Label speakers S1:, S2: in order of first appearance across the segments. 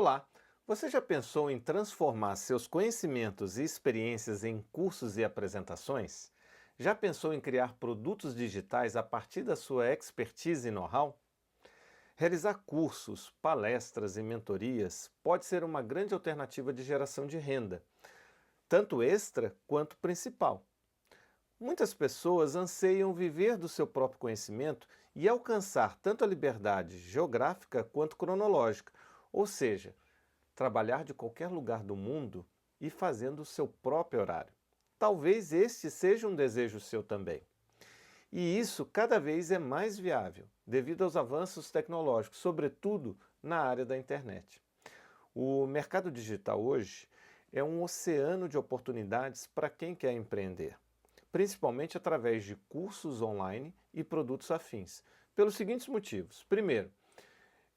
S1: Olá! Você já pensou em transformar seus conhecimentos e experiências em cursos e apresentações? Já pensou em criar produtos digitais a partir da sua expertise e know-how? Realizar cursos, palestras e mentorias pode ser uma grande alternativa de geração de renda, tanto extra quanto principal. Muitas pessoas anseiam viver do seu próprio conhecimento e alcançar tanto a liberdade geográfica quanto cronológica, ou seja, trabalhar de qualquer lugar do mundo e fazendo o seu próprio horário. Talvez este seja um desejo seu também. E isso cada vez é mais viável, devido aos avanços tecnológicos, sobretudo na área da internet. O mercado digital hoje é um oceano de oportunidades para quem quer empreender, principalmente através de cursos online e produtos afins, pelos seguintes motivos. Primeiro,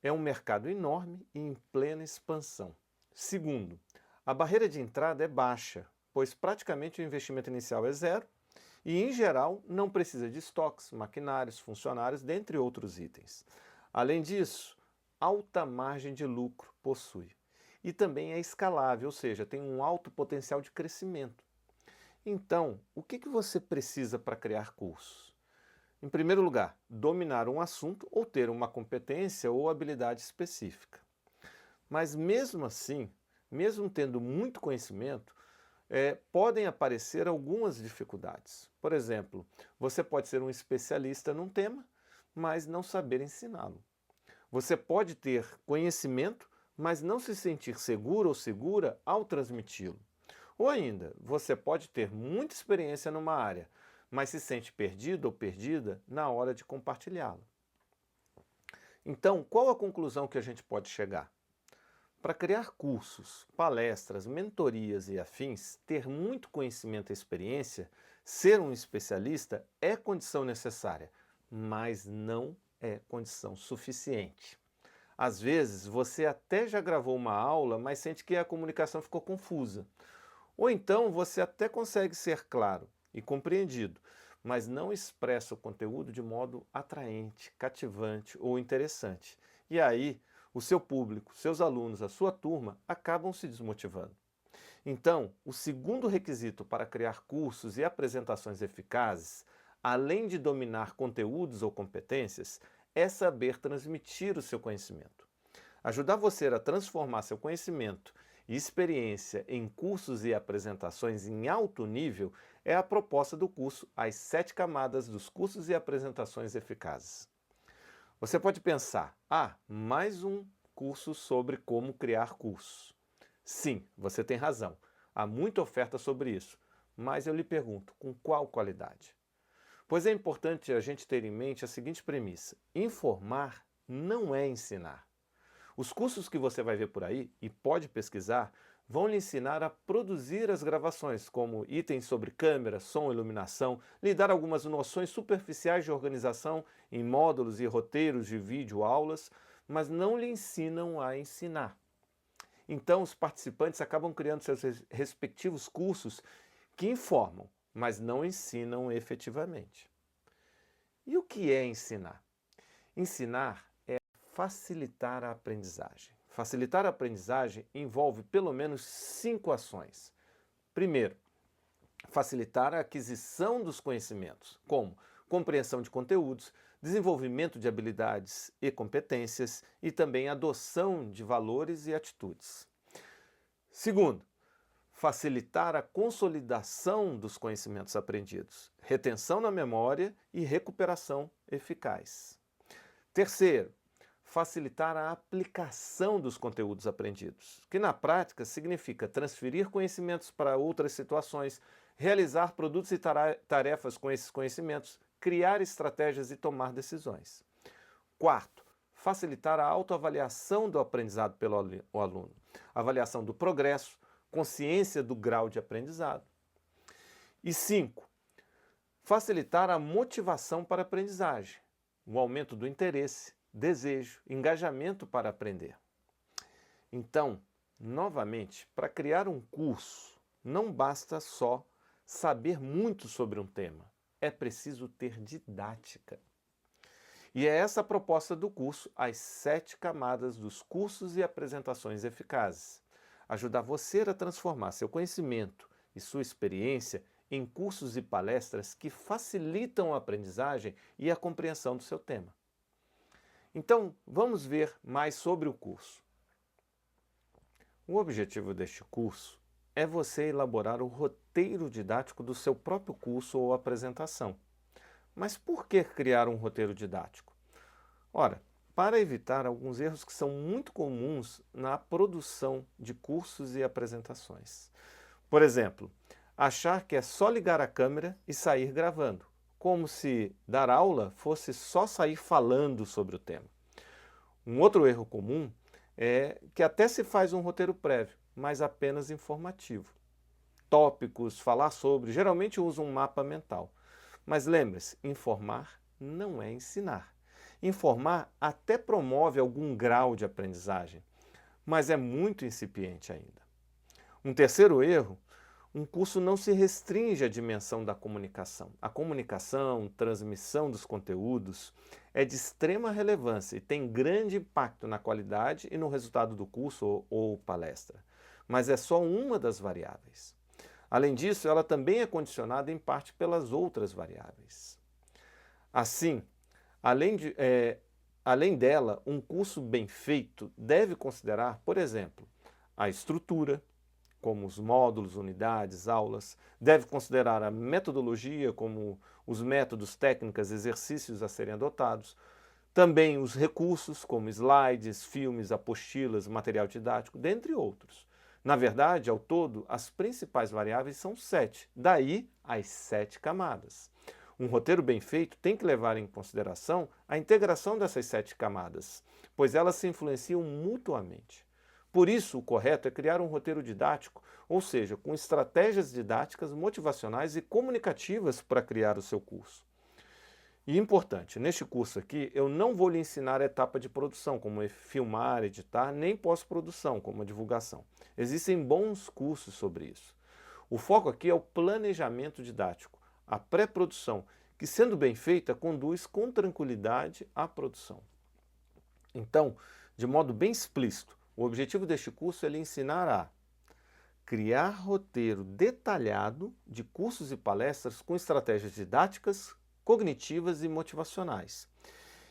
S1: é um mercado enorme e em plena expansão. Segundo, a barreira de entrada é baixa, pois praticamente o investimento inicial é zero e, em geral, não precisa de estoques, maquinários, funcionários, dentre outros itens. Além disso, alta margem de lucro possui. E também é escalável, ou seja, tem um alto potencial de crescimento. Então, o que você precisa para criar cursos? Em primeiro lugar, dominar um assunto ou ter uma competência ou habilidade específica. Mas mesmo assim, mesmo tendo muito conhecimento, podem aparecer algumas dificuldades. Por exemplo, você pode ser um especialista num tema, mas não saber ensiná-lo. Você pode ter conhecimento, mas não se sentir seguro ou segura ao transmiti-lo. Ou ainda, você pode ter muita experiência numa área, mas se sente perdido ou perdida na hora de compartilhá-la. Então, qual a conclusão que a gente pode chegar? Para criar cursos, palestras, mentorias e afins, ter muito conhecimento e experiência, ser um especialista é condição necessária, mas não é condição suficiente. Às vezes, você até já gravou uma aula, mas sente que a comunicação ficou confusa. Ou então, você até consegue ser claro e compreendido, mas não expressa o conteúdo de modo atraente, cativante ou interessante. E aí, o seu público, seus alunos, a sua turma acabam se desmotivando. Então, o segundo requisito para criar cursos e apresentações eficazes, além de dominar conteúdos ou competências, é saber transmitir o seu conhecimento. Ajudar você a transformar seu conhecimento e experiência em cursos e apresentações em alto nível é a proposta do curso As 7 Camadas dos Cursos e Apresentações Eficazes. Você pode pensar, mais um curso sobre como criar cursos. Sim, você tem razão, há muita oferta sobre isso, mas eu lhe pergunto, com qual qualidade? Pois é importante a gente ter em mente a seguinte premissa: informar não é ensinar. Os cursos que você vai ver por aí, e pode pesquisar, vão lhe ensinar a produzir as gravações, como itens sobre câmera, som, iluminação, lhe dar algumas noções superficiais de organização em módulos e roteiros de vídeo aulas, mas não lhe ensinam a ensinar. Então, os participantes acabam criando seus respectivos cursos que informam, mas não ensinam efetivamente. E o que é ensinar? Ensinar é facilitar a aprendizagem. Facilitar a aprendizagem envolve pelo menos 5 ações. Primeiro, facilitar a aquisição dos conhecimentos, como compreensão de conteúdos, desenvolvimento de habilidades e competências e também adoção de valores e atitudes. Segundo, facilitar a consolidação dos conhecimentos aprendidos, retenção na memória e recuperação eficaz. Terceiro, facilitar a aplicação dos conteúdos aprendidos, que na prática significa transferir conhecimentos para outras situações, realizar produtos e tarefas com esses conhecimentos, criar estratégias e tomar decisões. Quarto, facilitar a autoavaliação do aprendizado pelo aluno, avaliação do progresso, consciência do grau de aprendizado. E 5, facilitar a motivação para a aprendizagem, o aumento do interesse, desejo, engajamento para aprender. Então, novamente, para criar um curso, não basta só saber muito sobre um tema, é preciso ter didática. E é essa a proposta do curso, as 7 camadas dos cursos e apresentações eficazes. Ajudar você a transformar seu conhecimento e sua experiência em cursos e palestras que facilitam a aprendizagem e a compreensão do seu tema. Então, vamos ver mais sobre o curso. O objetivo deste curso é você elaborar o roteiro didático do seu próprio curso ou apresentação. Mas por que criar um roteiro didático? Ora, para evitar alguns erros que são muito comuns na produção de cursos e apresentações. Por exemplo, achar que é só ligar a câmera e sair gravando, como se dar aula fosse só sair falando sobre o tema. Um outro erro comum é que até se faz um roteiro prévio, mas apenas informativo. Tópicos, falar sobre, geralmente usa um mapa mental. Mas lembre-se, informar não é ensinar. Informar até promove algum grau de aprendizagem, mas é muito incipiente ainda. Um terceiro erro, um curso não se restringe à dimensão da comunicação. A comunicação, transmissão dos conteúdos é de extrema relevância e tem grande impacto na qualidade e no resultado do curso ou palestra. Mas é só uma das variáveis. Além disso, ela também é condicionada em parte pelas outras variáveis. Assim, além dela, um curso bem feito deve considerar, por exemplo, a estrutura, como os módulos, unidades, aulas, deve considerar a metodologia, como os métodos, técnicas, exercícios a serem adotados, também os recursos, como slides, filmes, apostilas, material didático, dentre outros. Na verdade, ao todo, as principais variáveis são 7, daí as 7 camadas. Um roteiro bem feito tem que levar em consideração a integração dessas 7 camadas, pois elas se influenciam mutuamente. Por isso, o correto é criar um roteiro didático, ou seja, com estratégias didáticas, motivacionais e comunicativas para criar o seu curso. E importante, neste curso aqui, eu não vou lhe ensinar a etapa de produção, como filmar, editar, nem pós-produção, como a divulgação. Existem bons cursos sobre isso. O foco aqui é o planejamento didático, a pré-produção, que sendo bem feita, conduz com tranquilidade à produção. Então, de modo bem explícito, o objetivo deste curso é lhe ensinar a criar roteiro detalhado de cursos e palestras com estratégias didáticas, cognitivas e motivacionais.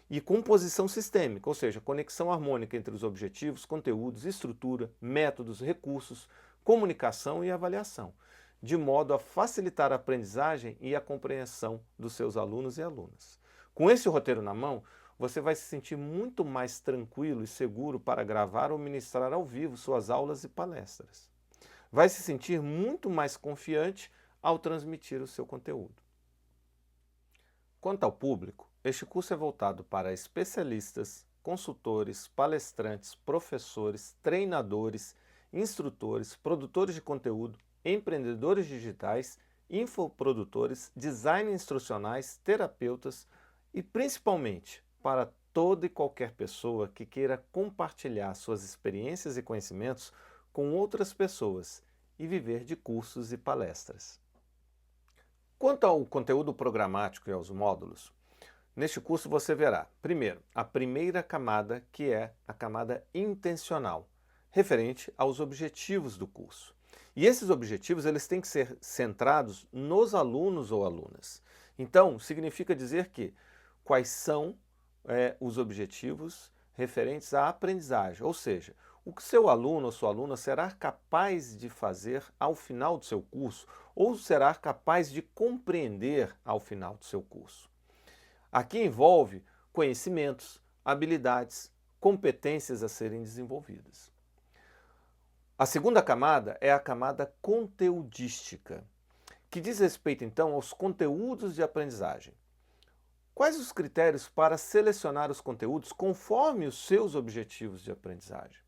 S1: E composição sistêmica, ou seja, conexão harmônica entre os objetivos, conteúdos, estrutura, métodos, recursos, comunicação e avaliação, de modo a facilitar a aprendizagem e a compreensão dos seus alunos e alunas. Com esse roteiro na mão, você vai se sentir muito mais tranquilo e seguro para gravar ou ministrar ao vivo suas aulas e palestras. Vai se sentir muito mais confiante ao transmitir o seu conteúdo. Quanto ao público, este curso é voltado para especialistas, consultores, palestrantes, professores, treinadores, instrutores, produtores de conteúdo, empreendedores digitais, infoprodutores, design instrucionais, terapeutas e principalmente para toda e qualquer pessoa que queira compartilhar suas experiências e conhecimentos com outras pessoas e viver de cursos e palestras. Quanto ao conteúdo programático e aos módulos, neste curso você verá, primeiro, a primeira camada, que é a camada intencional, referente aos objetivos do curso. E esses objetivos eles têm que ser centrados nos alunos ou alunas. Então, significa dizer que quais são os objetivos referentes à aprendizagem, ou seja, o que seu aluno ou sua aluna será capaz de fazer ao final do seu curso ou será capaz de compreender ao final do seu curso. Aqui envolve conhecimentos, habilidades, competências a serem desenvolvidas. A segunda camada é a camada conteudística, que diz respeito então aos conteúdos de aprendizagem. Quais os critérios para selecionar os conteúdos conforme os seus objetivos de aprendizagem?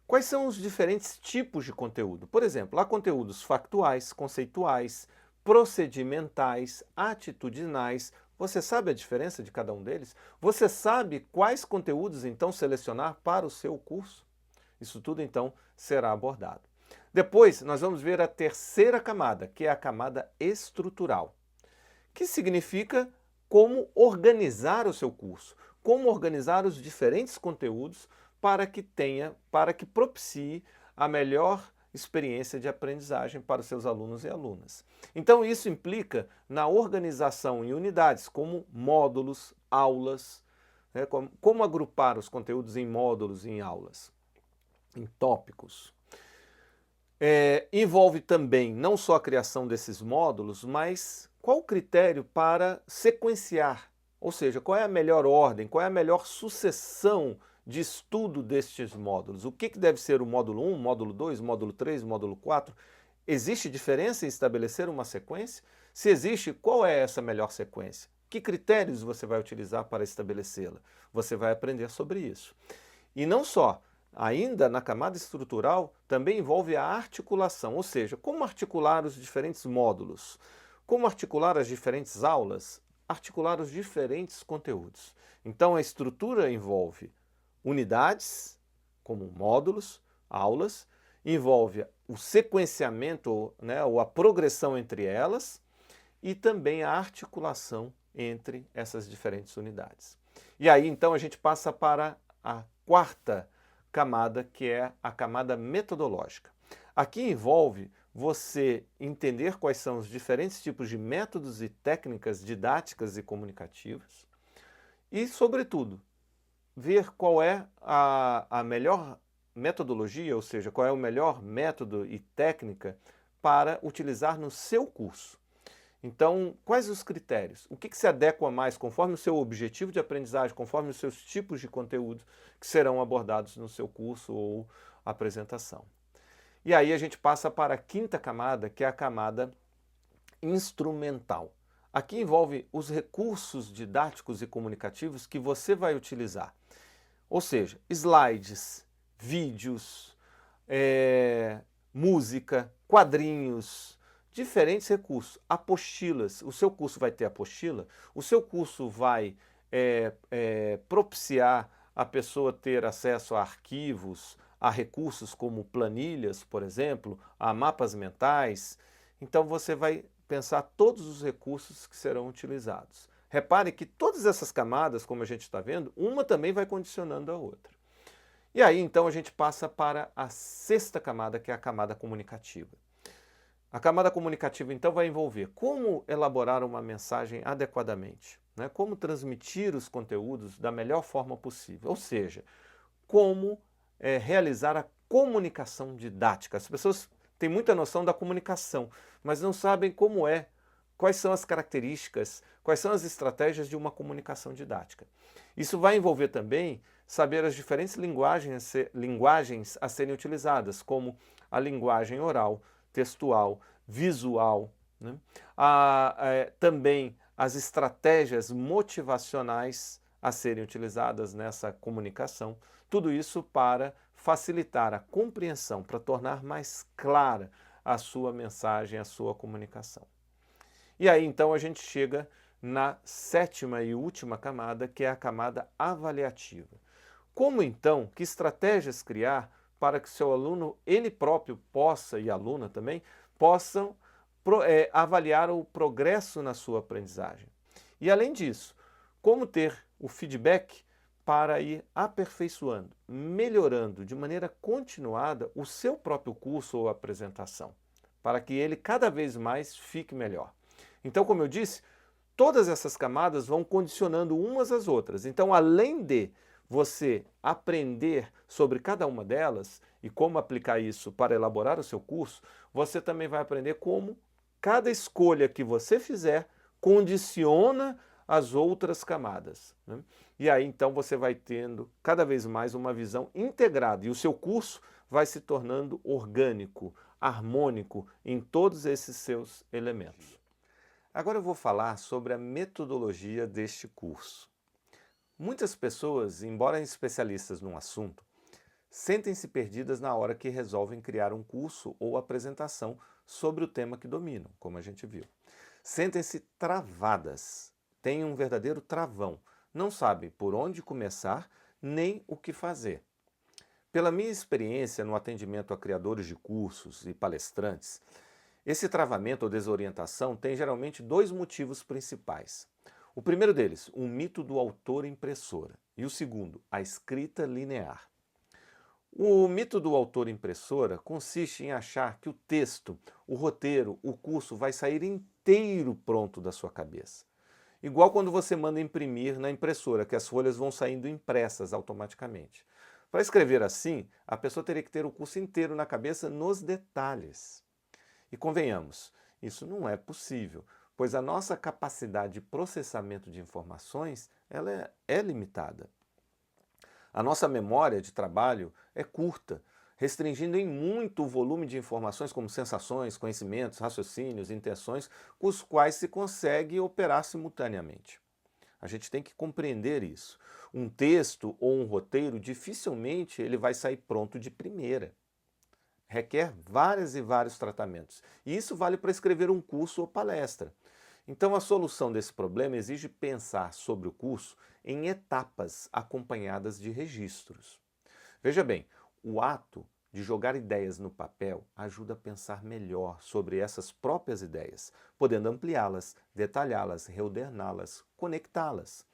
S1: Quais são os diferentes tipos de conteúdo? Por exemplo, há conteúdos factuais, conceituais, procedimentais, atitudinais. Você sabe a diferença de cada um deles? Você sabe quais conteúdos então selecionar para o seu curso? Isso tudo então será abordado. Depois nós vamos ver a terceira camada, que é a camada estrutural, que significa como organizar o seu curso, como organizar os diferentes conteúdos para que propicie a melhor experiência de aprendizagem para os seus alunos e alunas. Então isso implica na organização em unidades, como módulos, aulas, né, como agrupar os conteúdos em módulos e em aulas, em tópicos. Envolve também não só a criação desses módulos, mas qual o critério para sequenciar, ou seja, qual é a melhor ordem, qual é a melhor sucessão de estudo destes módulos. O que deve ser o módulo 1, módulo 2, módulo 3, módulo 4? Existe diferença em estabelecer uma sequência? Se existe, qual é essa melhor sequência? Que critérios você vai utilizar para estabelecê-la? Você vai aprender sobre isso. E não só, ainda na camada estrutural, também envolve a articulação, ou seja, como articular os diferentes módulos, como articular as diferentes aulas, articular os diferentes conteúdos. Então a estrutura envolve unidades, como módulos, aulas, envolve o sequenciamento, né, ou a progressão entre elas, e também a articulação entre essas diferentes unidades. E aí então a gente passa para a quarta camada, que é a camada metodológica. Aqui envolve você entender quais são os diferentes tipos de métodos e técnicas didáticas e comunicativas e, sobretudo, ver qual é a melhor metodologia, ou seja, qual é o melhor método e técnica para utilizar no seu curso. Então, quais os critérios? O que se adequa mais conforme o seu objetivo de aprendizagem, conforme os seus tipos de conteúdo que serão abordados no seu curso ou apresentação. E aí a gente passa para a quinta camada, que é a camada instrumental. Aqui envolve os recursos didáticos e comunicativos que você vai utilizar. Ou seja, slides, vídeos, música, quadrinhos, diferentes recursos, apostilas. O seu curso vai ter apostila, o seu curso vai propiciar a pessoa ter acesso a arquivos, a recursos como planilhas, por exemplo, a mapas mentais. Então você vai pensar todos os recursos que serão utilizados. Repare que todas essas camadas, como a gente está vendo, uma também vai condicionando a outra. E aí, então, a gente passa para a sexta camada, que é a camada comunicativa. A camada comunicativa, então, vai envolver como elaborar uma mensagem adequadamente, né? Como transmitir os conteúdos da melhor forma possível, ou seja, como realizar a comunicação didática. As pessoas têm muita noção da comunicação, mas não sabem como quais são as características, quais são as estratégias de uma comunicação didática. Isso vai envolver também saber as diferentes linguagens a serem utilizadas, como a linguagem oral, textual, visual, né? Também as estratégias motivacionais a serem utilizadas nessa comunicação. Tudo isso para facilitar a compreensão, para tornar mais clara a sua mensagem, a sua comunicação. E aí, então, a gente chega na sétima e última camada, que é a camada avaliativa. Como, então, que estratégias criar para que o seu aluno, ele próprio possa, e a aluna também, possam avaliar o progresso na sua aprendizagem. E, além disso, como ter o feedback para ir aperfeiçoando, melhorando de maneira continuada o seu próprio curso ou apresentação, para que ele cada vez mais fique melhor. Então, como eu disse, todas essas camadas vão condicionando umas às outras. Então, além de você aprender sobre cada uma delas e como aplicar isso para elaborar o seu curso, você também vai aprender como cada escolha que você fizer condiciona as outras camadas, né? E aí, então, você vai tendo cada vez mais uma visão integrada e o seu curso vai se tornando orgânico, harmônico em todos esses seus elementos. Agora eu vou falar sobre a metodologia deste curso. Muitas pessoas, embora especialistas num assunto, sentem-se perdidas na hora que resolvem criar um curso ou apresentação sobre o tema que dominam, como a gente viu. Sentem-se travadas, têm um verdadeiro travão, não sabem por onde começar nem o que fazer. Pela minha experiência no atendimento a criadores de cursos e palestrantes, esse travamento ou desorientação tem geralmente dois motivos principais. O primeiro deles, o mito do autor-impressora. E o segundo, a escrita linear. O mito do autor-impressora consiste em achar que o texto, o roteiro, o curso vai sair inteiro pronto da sua cabeça. Igual quando você manda imprimir na impressora, que as folhas vão saindo impressas automaticamente. Para escrever assim, a pessoa teria que ter o curso inteiro na cabeça nos detalhes. E convenhamos, isso não é possível, pois a nossa capacidade de processamento de informações ela é limitada. A nossa memória de trabalho é curta, restringindo em muito o volume de informações como sensações, conhecimentos, raciocínios, intenções, com os quais se consegue operar simultaneamente. A gente tem que compreender isso. Um texto ou um roteiro dificilmente ele vai sair pronto de primeira. Requer vários e vários tratamentos. E isso vale para escrever um curso ou palestra. Então, a solução desse problema exige pensar sobre o curso em etapas acompanhadas de registros. Veja bem, o ato de jogar ideias no papel ajuda a pensar melhor sobre essas próprias ideias, podendo ampliá-las, detalhá-las, reordená-las, conectá-las.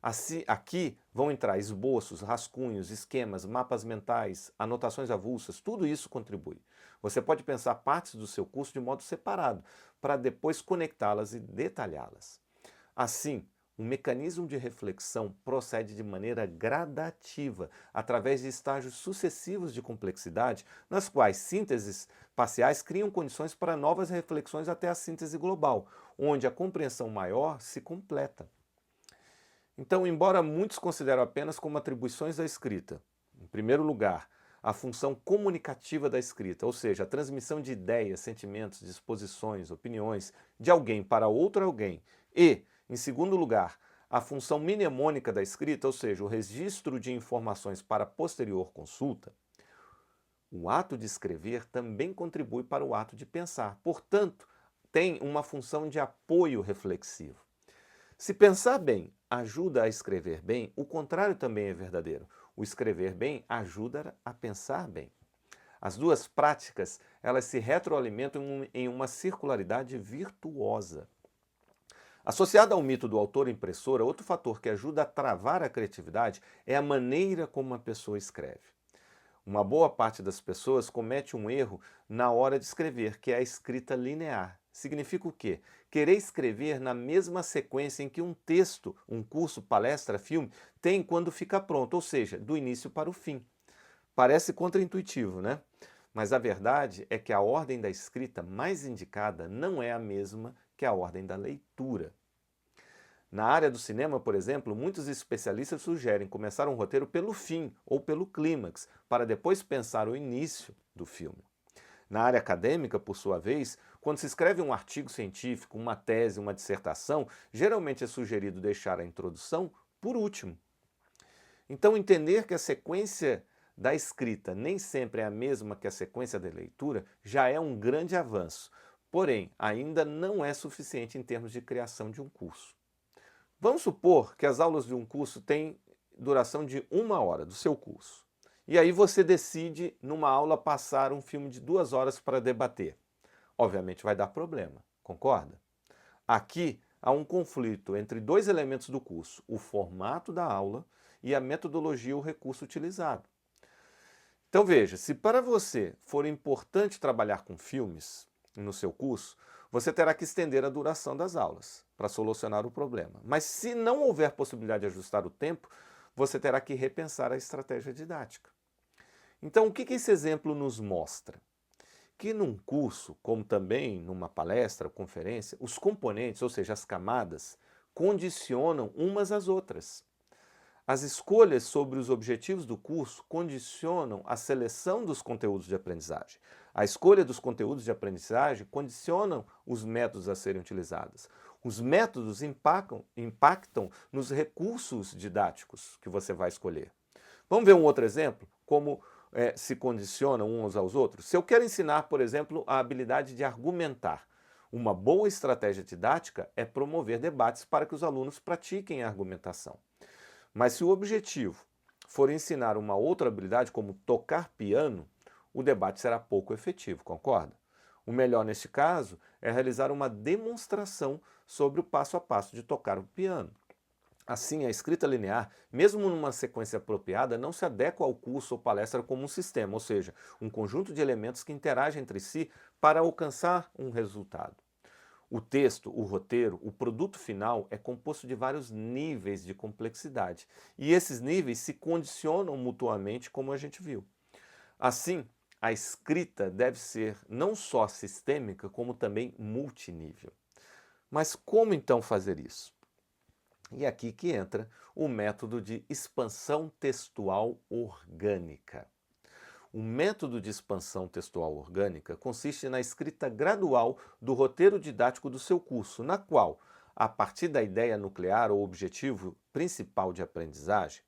S1: Assim, aqui vão entrar esboços, rascunhos, esquemas, mapas mentais, anotações avulsas, tudo isso contribui. Você pode pensar partes do seu curso de modo separado, para depois conectá-las e detalhá-las. Assim, o mecanismo de reflexão procede de maneira gradativa, através de estágios sucessivos de complexidade, nas quais sínteses parciais criam condições para novas reflexões até a síntese global, onde a compreensão maior se completa. Então, embora muitos consideram apenas como atribuições da escrita, em primeiro lugar, a função comunicativa da escrita, ou seja, a transmissão de ideias, sentimentos, disposições, opiniões de alguém para outro alguém, e, em segundo lugar, a função mnemônica da escrita, ou seja, o registro de informações para posterior consulta, o ato de escrever também contribui para o ato de pensar, portanto, tem uma função de apoio reflexivo. Se pensar bem ajuda a escrever bem, o contrário também é verdadeiro. O escrever bem ajuda a pensar bem. As duas práticas, elas se retroalimentam em uma circularidade virtuosa. Associado ao mito do autor-impressora, outro fator que ajuda a travar a criatividade é a maneira como a pessoa escreve. Uma boa parte das pessoas comete um erro na hora de escrever, que é a escrita linear. Significa o quê? Querer escrever na mesma sequência em que um texto, um curso, palestra, filme, tem quando fica pronto, ou seja, do início para o fim. Parece contraintuitivo, né? Mas a verdade é que a ordem da escrita mais indicada não é a mesma que a ordem da leitura. Na área do cinema, por exemplo, muitos especialistas sugerem começar um roteiro pelo fim ou pelo clímax, para depois pensar o início do filme. Na área acadêmica, por sua vez, quando se escreve um artigo científico, uma tese, uma dissertação, geralmente é sugerido deixar a introdução por último. Então, entender que a sequência da escrita nem sempre é a mesma que a sequência da leitura já é um grande avanço, porém, ainda não é suficiente em termos de criação de um curso. Vamos supor que as aulas de um curso têm duração de 1 hora do seu curso. E aí você decide, numa aula, passar um filme de 2 horas para debater. Obviamente vai dar problema, concorda? Aqui há um conflito entre dois elementos do curso, o formato da aula e a metodologia ou recurso utilizado. Então veja, se para você for importante trabalhar com filmes no seu curso, você terá que estender a duração das aulas para solucionar o problema. Mas se não houver possibilidade de ajustar o tempo, você terá que repensar a estratégia didática. Então, o que esse exemplo nos mostra? Que num curso, como também numa palestra ou conferência, os componentes, ou seja, as camadas, condicionam umas às outras. As escolhas sobre os objetivos do curso condicionam a seleção dos conteúdos de aprendizagem. A escolha dos conteúdos de aprendizagem condicionam os métodos a serem utilizados. Os métodos impactam nos recursos didáticos que você vai escolher. Vamos ver um outro exemplo? Como se condicionam uns aos outros? Se eu quero ensinar, por exemplo, a habilidade de argumentar, uma boa estratégia didática é promover debates para que os alunos pratiquem a argumentação. Mas se o objetivo for ensinar uma outra habilidade, como tocar piano, o debate será pouco efetivo, concorda? O melhor neste caso é realizar uma demonstração sobre o passo a passo de tocar o piano. Assim, a escrita linear, mesmo numa sequência apropriada, não se adequa ao curso ou palestra como um sistema, ou seja, um conjunto de elementos que interagem entre si para alcançar um resultado. O texto, o roteiro, o produto final é composto de vários níveis de complexidade, e esses níveis se condicionam mutuamente, como a gente viu. Assim, a escrita deve ser não só sistêmica, como também multinível. Mas como então fazer isso? E aqui que entra o método de expansão textual orgânica. O método de expansão textual orgânica consiste na escrita gradual do roteiro didático do seu curso, na qual, a partir da ideia nuclear ou objetivo principal de aprendizagem,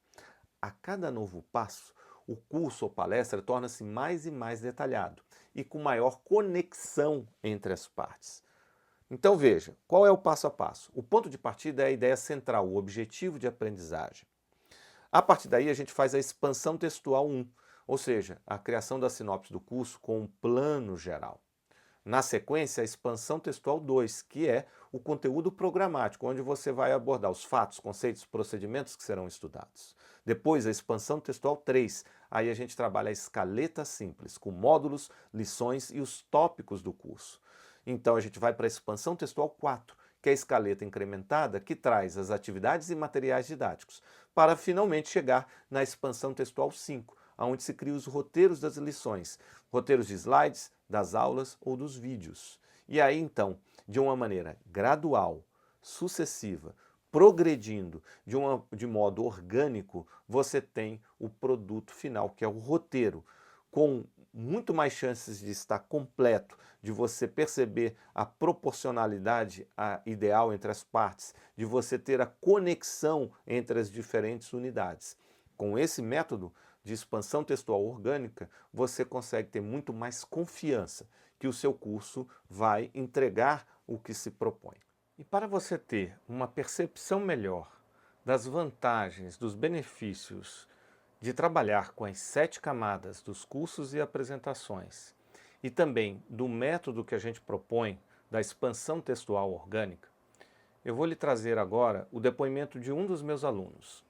S1: a cada novo passo, o curso ou palestra torna-se mais e mais detalhado e com maior conexão entre as partes. Então veja, qual é o passo a passo? O ponto de partida é a ideia central, o objetivo de aprendizagem. A partir daí a gente faz a expansão textual 1, ou seja, a criação da sinopse do curso com um plano geral. Na sequência, a expansão textual 2, que é o conteúdo programático, onde você vai abordar os fatos, conceitos, procedimentos que serão estudados. Depois, a expansão textual 3, aí a gente trabalha a escaleta simples, com módulos, lições e os tópicos do curso. Então a gente vai para a expansão textual 4, que é a escaleta incrementada, que traz as atividades e materiais didáticos, para finalmente chegar na expansão textual 5, onde se cria os roteiros das lições, roteiros de slides, das aulas ou dos vídeos. E aí então, de uma maneira gradual, sucessiva, progredindo de modo orgânico, você tem o produto final, que é o roteiro, com muito mais chances de estar completo, de você perceber a proporcionalidade ideal entre as partes, de você ter a conexão entre as diferentes unidades. Com esse método de expansão textual orgânica, você consegue ter muito mais confiança que o seu curso vai entregar o que se propõe. E para você ter uma percepção melhor das vantagens, dos benefícios de trabalhar com as 7 camadas dos cursos e apresentações e também do método que a gente propõe da expansão textual orgânica, eu vou lhe trazer agora o depoimento de um dos meus alunos.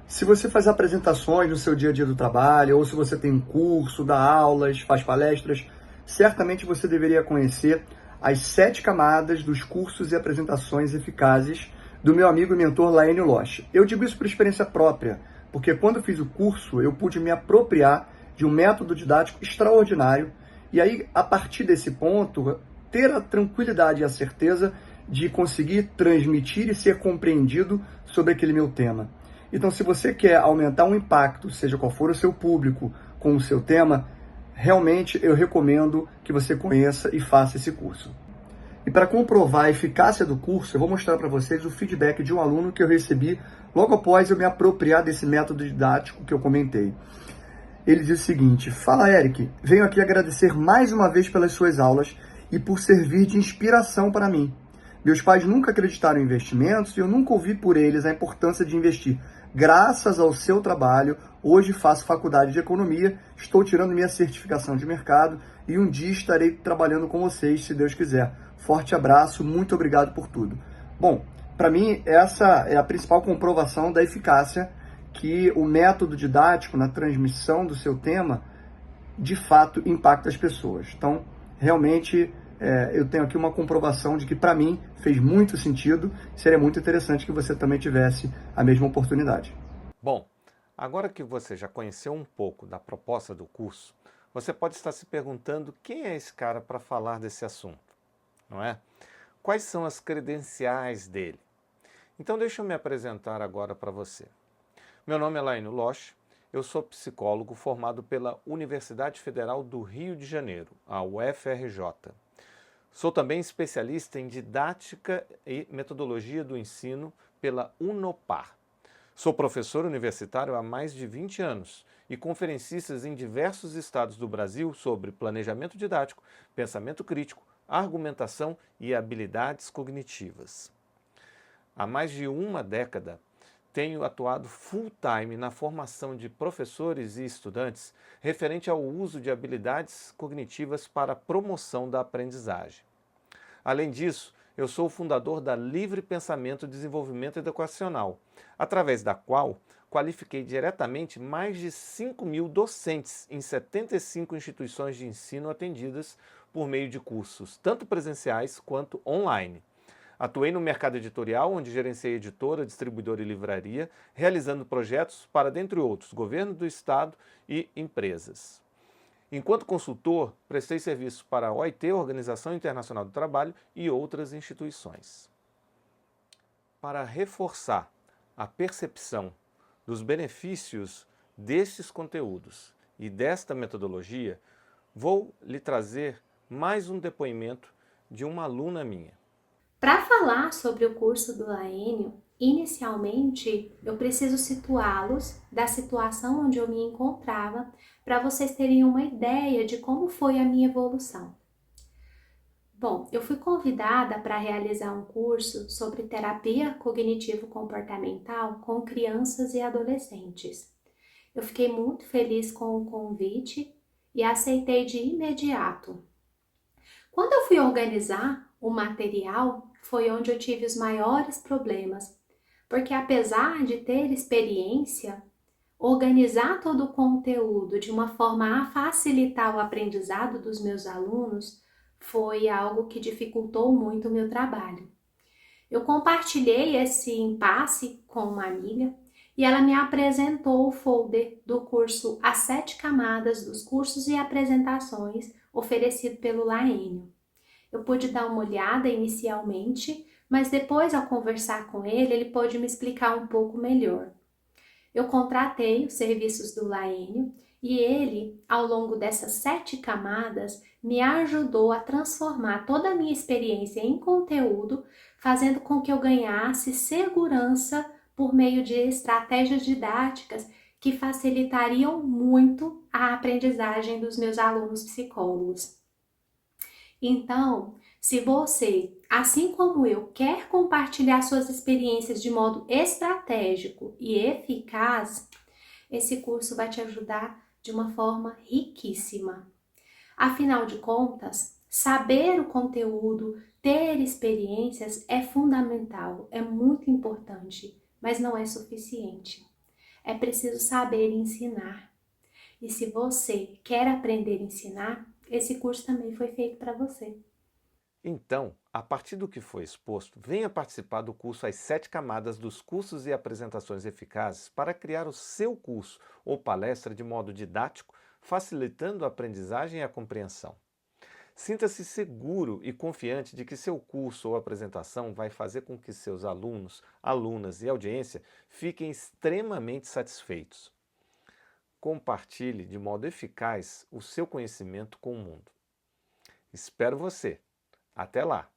S2: Se você faz apresentações no seu dia a dia do trabalho, ou se você tem um curso, dá aulas, faz palestras, certamente você deveria conhecer as 7 camadas dos cursos e apresentações eficazes do meu amigo e mentor Laênio Losch. Eu digo isso por experiência própria, porque quando fiz o curso, eu pude me apropriar de um método didático extraordinário e aí, a partir desse ponto, ter a tranquilidade e a certeza de conseguir transmitir e ser compreendido sobre aquele meu tema. Então, se você quer aumentar um impacto, seja qual for o seu público, com o seu tema, realmente eu recomendo que você conheça e faça esse curso. E para comprovar a eficácia do curso, eu vou mostrar para vocês o feedback de um aluno que eu recebi logo após eu me apropriar desse método didático que eu comentei. Ele diz o seguinte: fala, Eric, venho aqui agradecer mais uma vez pelas suas aulas e por servir de inspiração para mim. Meus pais nunca acreditaram em investimentos e eu nunca ouvi por eles a importância de investir. Graças ao seu trabalho, hoje faço faculdade de economia, estou tirando minha certificação de mercado e um dia estarei trabalhando com vocês, se Deus quiser. Forte abraço, muito obrigado por tudo. Bom, para mim essa é a principal comprovação da eficácia que o método didático na transmissão do seu tema, de fato, impacta as pessoas. Então, realmente, eu tenho aqui uma comprovação de que, para mim, fez muito sentido. Seria muito interessante que você também tivesse a mesma oportunidade.
S1: Bom, agora que você já conheceu um pouco da proposta do curso, você pode estar se perguntando quem é esse cara para falar desse assunto, não é? Quais são as credenciais dele? Então, deixa eu me apresentar agora para você. Meu nome é Laênio Losch, eu sou psicólogo formado pela Universidade Federal do Rio de Janeiro, a UFRJ. Sou também especialista em didática e metodologia do ensino pela Unopar. Sou professor universitário há mais de 20 anos e conferencista em diversos estados do Brasil sobre planejamento didático, pensamento crítico, argumentação e habilidades cognitivas. Há mais de uma década, tenho atuado full-time na formação de professores e estudantes referente ao uso de habilidades cognitivas para a promoção da aprendizagem. Além disso, Eu sou o fundador da Livre Pensamento Desenvolvimento Educacional, através da qual qualifiquei diretamente mais de 5.000 docentes em 75 instituições de ensino atendidas por meio de cursos, tanto presenciais quanto online. Atuei no mercado editorial, onde gerenciei editora, distribuidora e livraria, realizando projetos para, dentre outros, governo do estado e empresas. Enquanto consultor, prestei serviços para a OIT, Organização Internacional do Trabalho, e outras instituições. Para reforçar a percepção dos benefícios destes conteúdos e desta metodologia, vou lhe trazer mais um depoimento de uma aluna minha.
S3: Para falar sobre o curso do Laênio, inicialmente eu preciso situá-los da situação onde eu me encontrava para vocês terem uma ideia de como foi a minha evolução. Bom, eu fui convidada para realizar um curso sobre terapia cognitivo-comportamental com crianças e adolescentes. Eu fiquei muito feliz com o convite e aceitei de imediato. Quando eu fui organizar o material, foi onde eu tive os maiores problemas, porque apesar de ter experiência, organizar todo o conteúdo de uma forma a facilitar o aprendizado dos meus alunos foi algo que dificultou muito o meu trabalho. Eu compartilhei esse impasse com uma amiga e ela me apresentou o folder do curso As 7 Camadas dos Cursos e Apresentações oferecido pelo Laênio. Eu pude dar uma olhada inicialmente, mas depois, ao conversar com ele, ele pôde me explicar um pouco melhor. Eu contratei os serviços do Laênio e ele, ao longo dessas 7 camadas, me ajudou a transformar toda a minha experiência em conteúdo, fazendo com que eu ganhasse segurança por meio de estratégias didáticas que facilitariam muito a aprendizagem dos meus alunos psicólogos. Então, se você, assim como eu, quer compartilhar suas experiências de modo estratégico e eficaz, esse curso vai te ajudar de uma forma riquíssima. Afinal de contas, saber o conteúdo, ter experiências é fundamental, é muito importante, mas não é suficiente. É preciso saber ensinar. E se você quer aprender a ensinar, esse curso também foi feito para você.
S1: Então, a partir do que foi exposto, venha participar do curso As 7 Camadas dos Cursos e Apresentações Eficazes para criar o seu curso ou palestra de modo didático, facilitando a aprendizagem e a compreensão. Sinta-se seguro e confiante de que seu curso ou apresentação vai fazer com que seus alunos, alunas e audiência fiquem extremamente satisfeitos. Compartilhe de modo eficaz o seu conhecimento com o mundo. Espero você! Até lá!